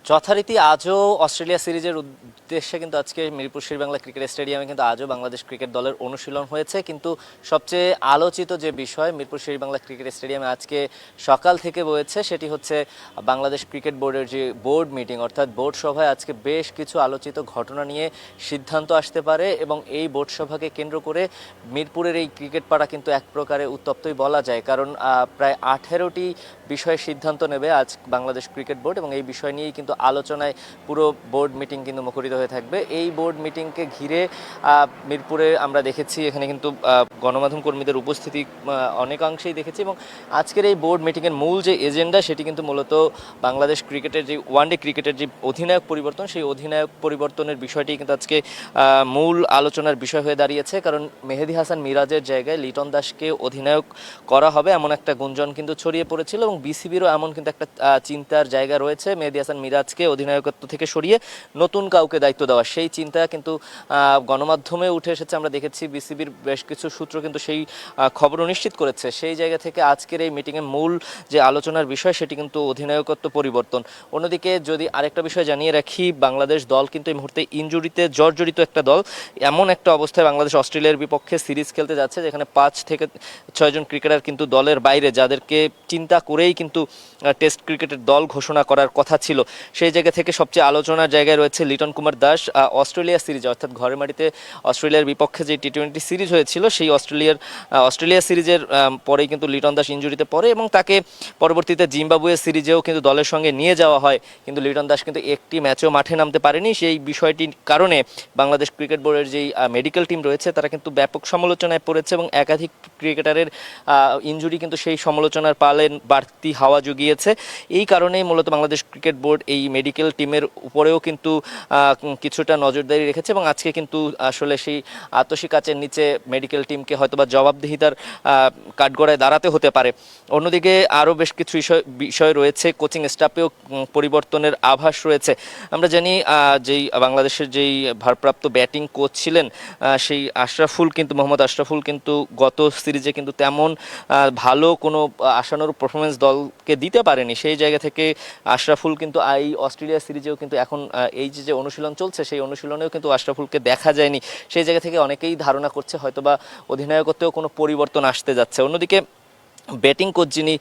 যথারীতি আজও অস্ট্রেলিয়া সিরিজের উদ্দেশ্যে কিন্তু আজকে মিরপুর শেরেবাংলা ক্রিকেট স্টেডিয়ামে কিন্তু আজও বাংলাদেশ ক্রিকেট দলের অনুশীলন হয়েছে। কিন্তু সবচেয়ে আলোচিত যে বিষয় মিরপুর শেরেবাংলা ক্রিকেট স্টেডিয়ামে আজকে সকাল থেকে হয়েছে সেটি হচ্ছে বাংলাদেশ ক্রিকেট বোর্ডের যে বোর্ড মিটিং, অর্থাৎ বোর্ড সভায় আজকে বেশ কিছু আলোচিত ঘটনা নিয়ে সিদ্ধান্ত আসতে পারে এবং এই বোর্ড সভাকে কেন্দ্র করে মিরপুরের এই ক্রিকেট পাড়া কিন্তু এক প্রকারে উত্তপ্তই বলা যায়, কারণ প্রায় 18টি বিষয়ে সিদ্ধান্ত নেবে আজ বাংলাদেশ ক্রিকেট বোর্ড এবং এই বিষয় নিয়েই কিন্তু আলোচনায় পুরো বোর্ড মিটিং কিন্তু মুখরিত হয়ে থাকবে। এই বোর্ড মিটিংকে ঘিরে মিরপুরে আমরা দেখেছি এখানে কিন্তু গণমাধ্যম কর্মীদের উপস্থিতি অনেকাংশেই দেখেছি এবং আজকের এই বোর্ড মিটিংয়ের মূল যে এজেন্ডা সেটি কিন্তু মূলত বাংলাদেশ ক্রিকেটের যে ওয়ানডে ক্রিকেটের যে অধিনায়ক পরিবর্তন, সেই অধিনায়ক পরিবর্তনের বিষয়টি কিন্তু আজকে মূল আলোচনার বিষয় হয়ে দাঁড়িয়েছে। কারণ মেহেদী হাসান মিরাজের জায়গায় লিটন দাসকে অধিনায়ক করা হবে এমন একটা গুঞ্জন কিন্তু ছড়িয়ে পড়েছিল এবং বিসিবিরও এমন কিন্তু একটা চিন্তার জায়গা রয়েছে মেহেদী হাসান মিরাজকে অধিনায়কত্ব থেকে সরিয়ে নতুন কাউকে দায়িত্ব দেওয়া। সেই চিন্তা কিন্তু গণমাধ্যমে উঠে এসেছে, আমরা দেখেছি বিসিবির বেশ কিছু সূত্র কিন্তু সেই খবর নিশ্চিত করেছে। সেই জায়গা থেকে আজকের এই মিটিংয়ের মূল যে আলোচনার বিষয় সেটি কিন্তু অধিনায়কত্ব পরিবর্তন। অন্যদিকে যদি আরেকটা বিষয় জানিয়ে রাখি, বাংলাদেশ দল কিন্তু এই মুহূর্তে ইনজুরিতে জর্জরিত একটা দল। এমন একটা অবস্থায় বাংলাদেশ অস্ট্রেলিয়ার বিপক্ষে সিরিজ খেলতে যাচ্ছে যেখানে 5 থেকে 6 জন ক্রিকেটার কিন্তু দলের বাইরে, যাদেরকে চিন্তা করেই কিন্তু টেস্ট ক্রিকেটের দল ঘোষণা করার কথা ছিল। সেই জায়গা থেকে সবচেয়ে আলোচনার জায়গায় রয়েছে লিটন কুমার দাস। অস্ট্রেলিয়া সিরিজ অর্থাৎ ঘরের মাটিতে অস্ট্রেলিয়ার বিপক্ষে যে টি-20 সিরিজ হয়েছিল সেই অস্ট্রেলিয়া সিরিজের পরেই কিন্তু লিটন দাস ইনজুরিতে পড়ে এবং তাকে পরবর্তীতে জিম্বাবুয়ে সিরিজেও কিন্তু দলের সঙ্গে নিয়ে যাওয়া হয়, কিন্তু লিটন দাস কিন্তু একটি ম্যাচেও মাঠে নামতে পারেনি। সেই বিষয়টির কারণে বাংলাদেশ ক্রিকেট বোর্ডের যেই মেডিকেল টিম রয়েছে তারা কিন্তু ব্যাপক সমালোচনায় পড়েছে এবং একাধিক ক্রিকেটারের ইনজুরি কিন্তু সেই সমালোচনার পালে বাড়তি হাওয়া জুগিয়েছে। এই কারণেই মূলত বাংলাদেশ ক্রিকেট বোর্ড এই মেডিকেল টিমের উপরেও কিন্তু কিছুটা নজরদারি রেখেছে এবং আজকে কিন্তু আসলে সেই আতশি কাচের নিচে মেডিকেল টিমকে হয়তোবা জবাবদিহিতার কাঠগড়ায় দাঁড়াতে হতে পারে। অন্যদিকে আরও বেশ কিছু বিষয় রয়েছে, কোচিং স্টাফেও পরিবর্তনের আভাস রয়েছে। আমরা জানি যেই বাংলাদেশের যেই ভারপ্রাপ্ত ব্যাটিং কোচ ছিলেন সেই মোহাম্মদ আশরাফুল কিন্তু গত সিরিজে কিন্তু তেমন ভালো কোনো আশানুরূপ পারফরমেন্স দলকে দিতে পারেনি। সেই জায়গা থেকে আশরাফুল কিন্তু এই অস্ট্রেলিয়া সিরিজেও কিন্তু এখন এই যে অনুশীলন চলছে সেই অনুশীলনেও কিন্তু আশরাফুলকে দেখা যায়নি। সেই জায়গা থেকে অনেকেই ধারণা করছে হয়তোবা অধিনায়কত্বেও কোনো পরিবর্তন আসতে যাচ্ছে। অন্যদিকে ব্যাটিং কোচ যিনি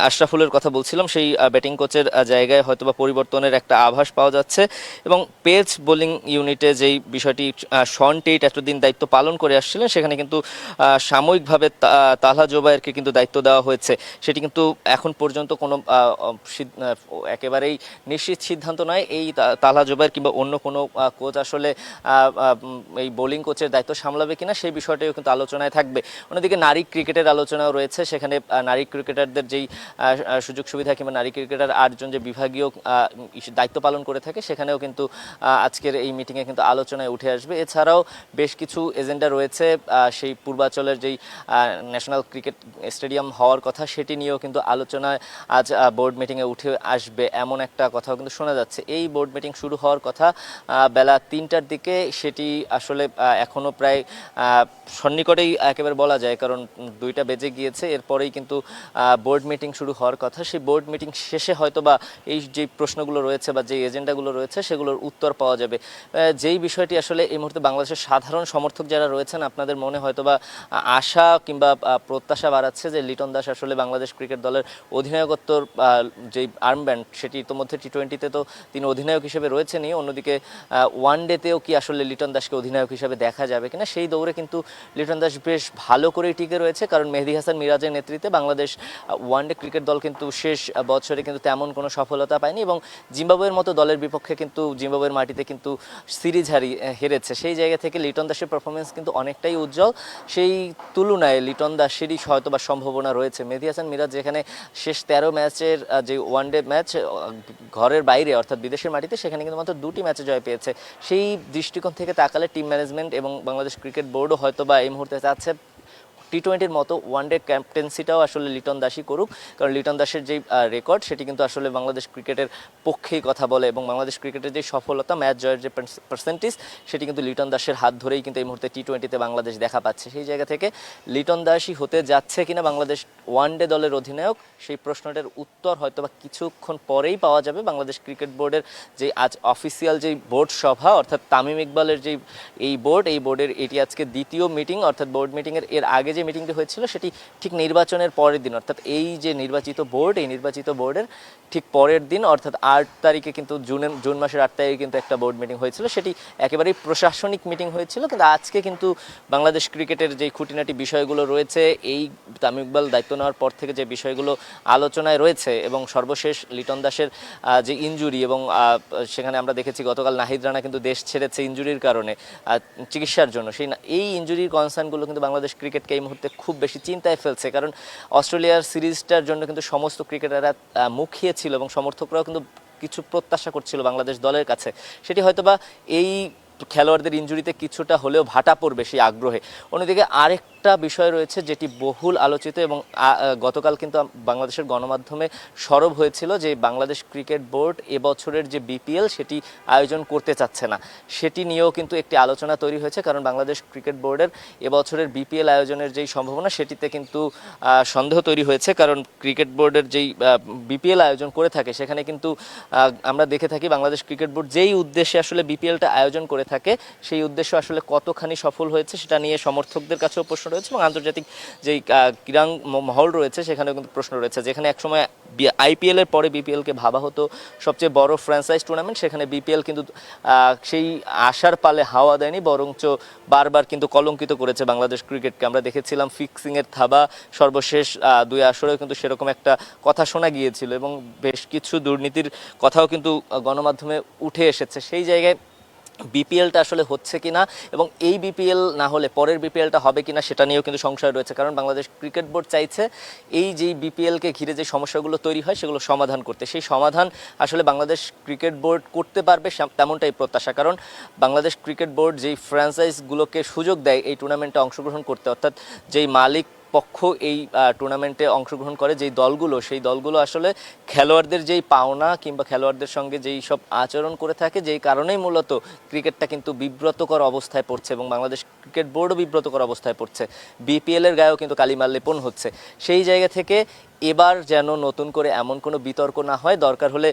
আশরাফুলের কথা বলছিলাম, সেই ব্যাটিং কোচের জায়গায় হয়তোবা পরিবর্তনের একটা আভাস পাওয়া যাচ্ছে এবং পেস বোলিং ইউনিটে যেই বিষয়টি শন টেইট এতদিন দায়িত্ব পালন করে আসছিলেন সেখানে কিন্তু সাময়িকভাবে তালহা জোবায়েরকে কিন্তু দায়িত্ব দেওয়া হয়েছে। সেটি কিন্তু এখন পর্যন্ত কোনো একেবারেই নিশ্চিত সিদ্ধান্ত নয় এই তালহা জোবায়ের কিংবা অন্য কোনো কোচ আসলে এই বোলিং কোচের দায়িত্ব সামলাবে কিনা সেই বিষয়টাও কিন্তু আলোচনায় থাকবে। অন্যদিকে নারী ক্রিকেটের আলোচনাও রয়েছে, সেখানে নারী ক্রিকেটারদের যেই সুযোগ সুবিধা কিংবা নারী ক্রিকেটার 8 জন যে বিভাগীয় দায়িত্ব পালন করে থাকে সেখানেও কিন্তু আজকের এই মিটিংয়ে কিন্তু আলোচনায় উঠে আসবে। এছাড়াও বেশ কিছু এজেন্ডা রয়েছে, সেই পূর্বাঞ্চলের যেই ন্যাশনাল ক্রিকেট স্টেডিয়াম হওয়ার কথা সেটি নিয়েও কিন্তু আলোচনায় আজ বোর্ড মিটিংয়ে উঠে আসবে এমন একটা কথাও কিন্তু শোনা যাচ্ছে। এই বোর্ড মিটিং শুরু হওয়ার কথা বেলা 3টার দিকে, সেটি আসলে এখনও প্রায় সন্নিকটেই একেবারে বলা যায়, কারণ 2টা বেজে গিয়েছে। এরপরেই কিন্তু বোর্ড মিটিং শুরু হওয়ার কথা। সেই বোর্ড মিটিং শেষে হয়তোবা এই যে প্রশ্নগুলো রয়েছে বা যে এজেন্ডাগুলো রয়েছে সেগুলোর উত্তর পাওয়া যাবে। যেই বিষয়টি আসলে এই মুহূর্তে বাংলাদেশের সাধারণ সমর্থক যারা রয়েছেন আপনাদের মনে হয়তোবা আশা কিংবা প্রত্যাশা বাড়াচ্ছে যে লিটন দাস আসলে বাংলাদেশ ক্রিকেট দলের অধিনায়কত্বর যেই আর্মব্যান্ড সেটি ইতোমধ্যে টি-20তে তো তিনি অধিনায়ক হিসেবে রয়েছেনই, অন্যদিকে ওয়ানডেতেও কি আসলে লিটন দাসকে অধিনায়ক হিসেবে দেখা যাবে কিনা সেই দৌড়ে কিন্তু লিটন দাস বেশ ভালো করেই টিকে রয়েছে। কারণ মেহেদী হাসান মিরাজের নেতৃত্বে বাংলাদেশ ওয়ানডে ক্রিকেট দল কিন্তু শেষ বছরে কিন্তু তেমন কোনো সফলতা পায়নি এবং জিম্বাবুয়ের মতো দলের বিপক্ষে কিন্তু জিম্বাবুয়ের মাটিতে কিন্তু সিরিজ হেরেছে। সেই জায়গা থেকে লিটন দাসের পারফরমেন্স কিন্তু অনেকটাই উজ্জ্বল। সেই তুলনায় লিটন দাসেরই হয়তো বা সম্ভাবনা রয়েছে। মেহেদী হাসান মিরাজ যেখানে শেষ 13 ম্যাচের যে ওয়ানডে ম্যাচ ঘরের বাইরে অর্থাৎ বিদেশের মাটিতে সেখানে কিন্তু মাত্র 2টি ম্যাচে জয় পেয়েছে। সেই দৃষ্টিকোণ থেকে তাকালে টিম ম্যানেজমেন্ট এবং বাংলাদেশ ক্রিকেট বোর্ডও হয়তো বা এই মুহূর্তে চাচ্ছে টি-20-র মতো ওয়ানডে ক্যাপ্টেন্সিটাও আসলে লিটন দাসই করুক, কারণ লিটন দাসের যেই রেকর্ড সেটি কিন্তু আসলে বাংলাদেশ ক্রিকেটের পক্ষেই কথা বলে, এবং বাংলাদেশ ক্রিকেটের যে সফলতা, ম্যাচ জয়ের যে পার্সেন্টেজ, সেটি কিন্তু লিটন দাসের হাত ধরেই কিন্তু এই মুহূর্তে টি-20-তে বাংলাদেশ দেখা পাচ্ছে। সেই জায়গা থেকে লিটন দাসই হতে যাচ্ছে কিনা বাংলাদেশ ওয়ানডে দলের অধিনায়ক, সেই প্রশ্নটার উত্তর হয়তো বা কিছুক্ষণ পরেই পাওয়া যাবে। বাংলাদেশ ক্রিকেট বোর্ডের যে আজ অফিসিয়াল যেই বোর্ড সভা, অর্থাৎ তামিম ইকবালের যেই এই বোর্ডের এটি আজকে দ্বিতীয় মিটিং, অর্থাৎ বোর্ড মিটিংয়ের আগে যে মিটিংটি হয়েছিল সেটি ঠিক নির্বাচনের পরের দিন, অর্থাৎ এই যে নির্বাচিত বোর্ডের ঠিক পরের দিন, অর্থাৎ 8 তারিখে কিন্তু জুন মাসের 8 তারিখে কিন্তু একটা বোর্ড মিটিং হয়েছিল। সেটি একেবারেই প্রশাসনিক মিটিং হয়েছিল, কিন্তু আজকে কিন্তু বাংলাদেশ ক্রিকেটের যে খুঁটিনাটি বিষয়গুলো রয়েছে, এই তামিম ইকবাল দায়িত্ব নেওয়ার পর থেকে যে বিষয়গুলো আলোচনায় রয়েছে, এবং সর্বশেষ লিটন দাসের যে ইনজুরি, এবং সেখানে আমরা দেখেছি গতকাল নাহিদ রানা কিন্তু দেশ ছেড়েছে ইনজুরির কারণে চিকিৎসার জন্য। এই ইনজুরির কনসার্নগুলো কিন্তু বাংলাদেশ ক্রিকেটকে এই মুহূর্তে খুব বেশি চিন্তায় ফেলছে, কারণ অস্ট্রেলিয়ার সিরিজটার জন্য কিন্তু সমস্ত ক্রিকেটাররা মুখিয়ে ছিল, এবং সমর্থকরাও কিন্তু কিছু প্রত্যাশা করছিল বাংলাদেশ দলের কাছে। সেটি হয়তোবা এই খেলোয়াড়দের ইনজুরিতে কিছুটা হলেও ভাটা পড়বে সেই আগ্রহে। অন্যদিকে আরেকটা বিষয় রয়েছে যেটি বহুল আলোচিত, এবং গতকাল কিন্তু বাংলাদেশের গণমাধ্যমে সরব হয়েছিল যে বাংলাদেশ ক্রিকেট বোর্ড এবছরের যে বিপিএল সেটি আয়োজন করতে চাচ্ছে না। সেটি নিয়েও কিন্তু একটি আলোচনা তৈরি হয়েছে, কারণ বাংলাদেশ ক্রিকেট বোর্ডের এবছরের বিপিএল আয়োজনের যেই সম্ভাবনা সেটিতে কিন্তু সন্দেহ তৈরি হয়েছে, কারণ ক্রিকেট বোর্ডের যেই বিপিএল আয়োজন করে থাকে সেখানে কিন্তু আমরা দেখে থাকি বাংলাদেশ ক্রিকেট বোর্ড যেই উদ্দেশ্যে আসলে বিপিএলটা আয়োজন করে থাকে সেই উদ্দেশ্য আসলে কতখানি সফল হয়েছে সেটা নিয়ে সমর্থকদের কাছেও প্রশ্ন রয়েছে, এবং আন্তর্জাতিক যেই ক্রীড়া মহল রয়েছে সেখানেও কিন্তু প্রশ্ন রয়েছে। যেখানে একসময় আইপিএল এর পরে বিপিএলকে ভাবা হতো সবচেয়ে বড় ফ্র্যাঞ্চাইজ টুর্নামেন্ট, সেখানে বিপিএল কিন্তু সেই আশার পালে হাওয়া দেয়নি, বরঞ্চ বারবার কিন্তু কলঙ্কিত করেছে বাংলাদেশ ক্রিকেটকে। আমরা দেখেছিলাম ফিক্সিংয়ের থাবা, সর্বশেষ 2 আসরেও কিন্তু সেরকম একটা কথা শোনা গিয়েছিল, এবং বেশ কিছু দুর্নীতির কথাও কিন্তু গণমাধ্যমে উঠে এসেছে। সেই জায়গায় বিপিএলটা আসলে হচ্ছে কিনা, এবং এই বিপিএল না হলে পরের বিপিএলটা হবে কিনা সেটা নিয়েও কিন্তু সংশয় রয়েছে, কারণ বাংলাদেশ ক্রিকেট বোর্ড চাইছে এই যে বিপিএলকে ঘিরে যে সমস্যাগুলো তৈরি হয় সেগুলো সমাধান করতে। সেই সমাধান আসলে বাংলাদেশ ক্রিকেট বোর্ড করতে পারবে তেমনটাই প্রত্যাশা, কারণ বাংলাদেশ ক্রিকেট বোর্ড যেই ফ্র্যাঞ্চাইজগুলোকে সুযোগ দেয় এই টুর্নামেন্টে অংশগ্রহণ করতে, অর্থাৎ যেই মালিক পক্ষ এই টুর্নামেন্টে অংশগ্রহণ করে যেই দলগুলো, সেই দলগুলো আসলে খেলোয়াড়দের যেই পাওনা কিংবা খেলোয়াড়দের সঙ্গে যেই সব আচরণ করে থাকে, যেই কারণেই মূলত ক্রিকেটটা কিন্তু বিব্রতকর অবস্থায় পড়ছে, এবং বাংলাদেশ ক্রিকেট বোর্ডও বিব্রতকর অবস্থায় পড়ছে। বিপিএলের গায়েও কিন্তু কালিমার লেপন হচ্ছে। সেই জায়গা থেকে এবার যেন নতুন করে এমন কোনো বিতর্ক না হয়, দরকার হলে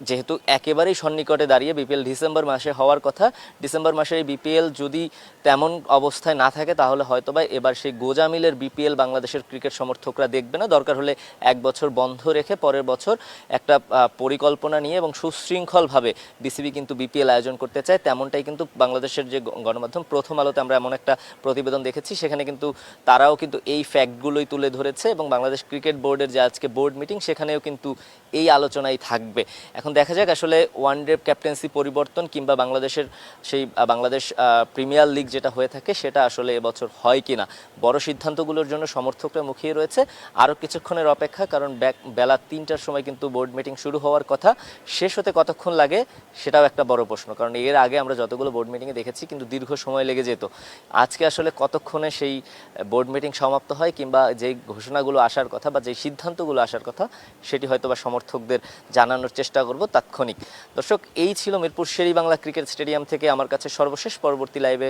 যেহেতু একেবারেই সন্নিকটে দাঁড়িয়ে বিপিএল ডিসেম্বর মাসে হওয়ার কথা, ডিসেম্বর মাসের এই বিপিএল যদি তেমন অবস্থায় না থাকে তাহলে হয়তোবা এবার সেই গোজামিলের বিপিএল বাংলাদেশের ক্রিকেট সমর্থকরা দেখবে না। দরকার হলে 1 বছর বন্ধ রেখে পরের বছর একটা পরিকল্পনা নিয়ে এবং সুশৃঙ্খলভাবে বিসিবি কিন্তু বিপিএল আয়োজন করতে চায়। তেমনটাই কিন্তু বাংলাদেশের যে গণমাধ্যম প্রথম আলোতে আমরা এমন একটা প্রতিবেদন দেখেছি, সেখানে কিন্তু তারাও কিন্তু এই ফ্যাক্টগুলোই তুলে ধরেছে, এবং বাংলাদেশ ক্রিকেট বোর্ডের যে আজকে বোর্ড মিটিং সেখানেও কিন্তু এই আলোচনাই থাকবে। এখন দেখা যাক আসলে ওয়ানডে ক্যাপ্টেন্সি পরিবর্তন কিংবা বাংলাদেশের সেই বাংলাদেশ প্রিমিয়ার লিগ যেটা হয়ে থাকে সেটা আসলে এবছর হয় কিনা। বড় সিদ্ধান্তগুলোর জন্য সমর্থকরা মুখিয়ে রয়েছে আরও কিছুক্ষণের অপেক্ষা, কারণ বেলা 3টার সময় কিন্তু বোর্ড মিটিং শুরু হওয়ার কথা। শেষ হতে কতক্ষণ লাগে সেটাও একটা বড় প্রশ্ন, কারণ এর আগে আমরা যতগুলো বোর্ড মিটিংয়ে দেখেছি কিন্তু দীর্ঘ সময় লেগে যেত। আজকে আসলে কতক্ষণে সেই বোর্ড মিটিং সমাপ্ত হয় কিংবা যেই ঘোষণাগুলো আসার কথা বা যেই সিদ্ধান্তগুলো আসার কথা সেটি হয়তো বা সমর্থকদের জানানোর চেষ্টা করব তাৎক্ষণিক। দর্শক, এই ছিল মিরপুর শেরেবাংলা ক্রিকেট স্টেডিয়াম থেকে আমার কাছে সর্বশেষ। পরবর্তী লাইভে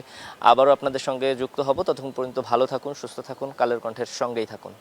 আবারও আপনাদের সঙ্গে যুক্ত হব। ততক্ষণ পর্যন্ত ভালো থাকুন, সুস্থ থাকুন, কালের কণ্ঠের সঙ্গেই থাকুন।